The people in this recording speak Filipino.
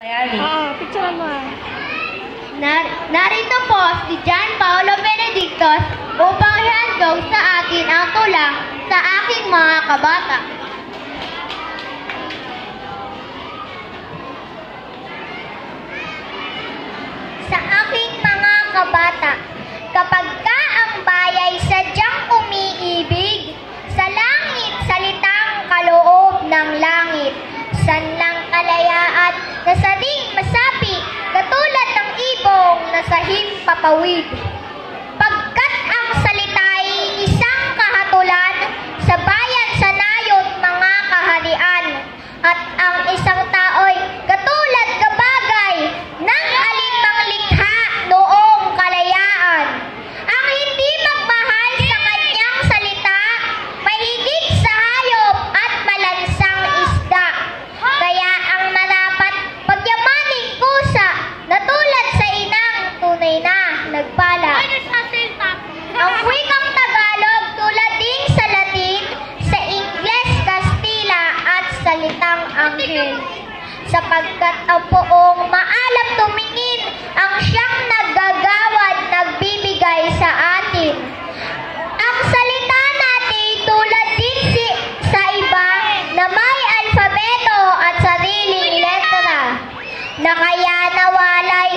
Picture mo. Narito po si John Paulo Benedictos upang ihandog sa akin ang tula sa aking mga kabata. Sa aking mga kabata, kapag ka ang bayay sadyang umiibig, sa langit salitang kaloob ng langit, sanlang kalayaan na saring masapi, katulad ng ibong na sa himpapawid. Pagkat ang salita'y isang kahatulan, sa bayan sanayot mga kaharian, at ang isang tao'y katulad kabagay ng alinmang likha noong kalayaan. Ang hindi magmahal sa kanyang salita, mahigit sa hayop at malansang isda. Kaya ang marapat pagyamaning kusa na tulad sa inang tunay na nagpala. Ang wikang Tagalog tulad din sa Latin, sa Ingles, Kastila at salitang Anghel. Sapagkat ang poong maalam tumingin, ang siyang naggagawad nagbibigay sa atin. Ang salita natin tulad din sa iba na may alfabeto at sariling letra, na kaya nawalay